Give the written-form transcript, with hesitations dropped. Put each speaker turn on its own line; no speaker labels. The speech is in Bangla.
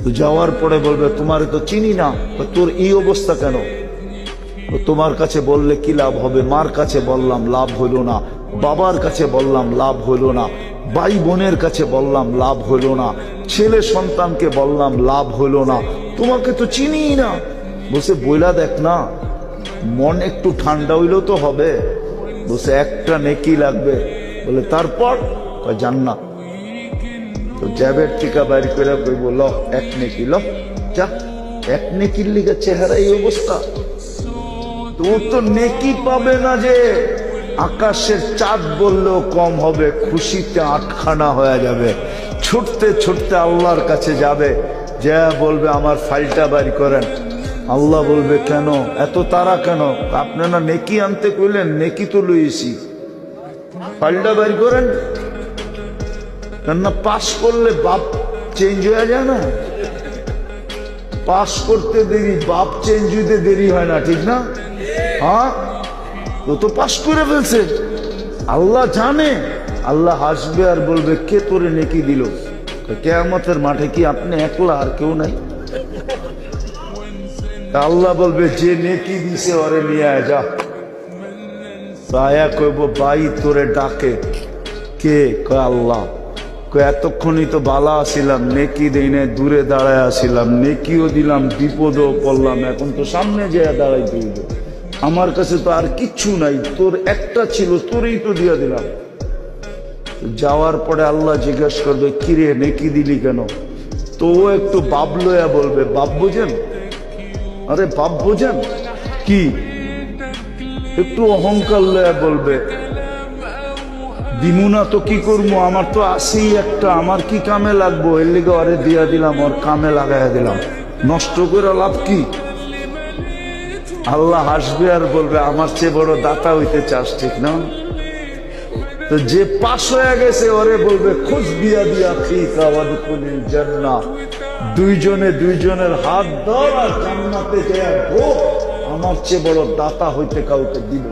তো যাওয়ার পরে বলবে তোমারে তো চিনি না, তোর এই অবস্থা কেন? তোমার কাছে বললে কি লাভ হবে? মার কাছে বললাম লাভ হইল না, বাবার কাছে বললাম লাভ হইল না, ভাই বোনের কাছে বললাম লাভ হইল না, ছেলে সন্তানকে বললাম লাভ হইল না, তোমাকে তো চিনি না। বসে বইলা দেখ না, মন একটু ঠান্ডা হইলেও তো হবে। বসে একটা নেকি লাগবে, বলে তারপর জান্নাত। তো জ্যাবের টিকা বাইর করে কইব ল এক নেকি, ল যা, এক নেকির লিগে চেহারা এই অবস্থা। তো তো নেকি পাবে না যে আকাশের চাঁদ বললেও কম হবে, খুশিতে আটখানা হয়ে যাবে, ছুটতে ছুটতে আল্লাহর কাছে যাবে, যা বলবে আমার ফাইলটা বাইর করেন। আল্লাহ বলবে কেন এত তারা কেন? আপনারা নেকি আনতে কইলেন, নেকি তো লইছি, ফাইলটা বাইর করেন। কেননা পাস করলে বাপ চেঞ্জ হয়ে যায় না, পাস করতে দেরি, বাপ চেঞ্জ হইতে দেরি হয় না, ঠিক না? হ্যাঁ, ও তো পাস করে ফেলছে, আল্লাহ জানে। আল্লাহ হাসবে আর বলবে কে তোরে নেকি দিল? কিয়ামতের মাঠে কি আপনি একলা, আর কেউ নাই? আল্লাহ বলবে যে নেকি দিছে ওরে নিয়ে আয়, যা। আয়া কইব ভাই তোরে ডাকে কে? কয় আল্লাহ। এতক্ষণই তো বালা আসিলাম, নেকি দেই না, দূরে দাঁড়ায় আসিলাম, নেকিও দিলাম, বিপদও পড়লাম, এখন তো সামনে যেয়ে দাঁড়াইতে হইল, আমার কাছে তো আর কিচ্ছু নাই, তোর একটা ছিল, তোরই তো দিয়ে দিলাম। যাওয়ার পরে আল্লাহ জিজ্ঞাসা করবে কিরে নেকি দিলি কেন? তো ও একটু বাপ লয়া বলবে, বাপ বোঝেন? আরে বাপ বোঝেন কি? একটু অহংকার লয়া বলবে দিমু না তো কি করবো, আমার তো আসেই একটা, আমার কি কামে লাগবো, এর লিগে ওরে দিয়া দিলাম, ওর কামে লাগাইয়া দিলাম, নষ্ট করে লাভ কি? আল্লাহ হাসবে আর বলবে আমার চেয়ে বড় দাতা হইতে চাস, ঠিক না? তো যে পাশ হয়ে গেছে ওরে বলবে খুশ বিয়া দিয়া ফিকা ওয়াদখুলিল জান্নাহ, দুইজনে দুইজনের হাত ধর আর জান্নাতে যায় ঢোক, আমার চেয়ে বড় দাতা হইতে কাউকে দিব।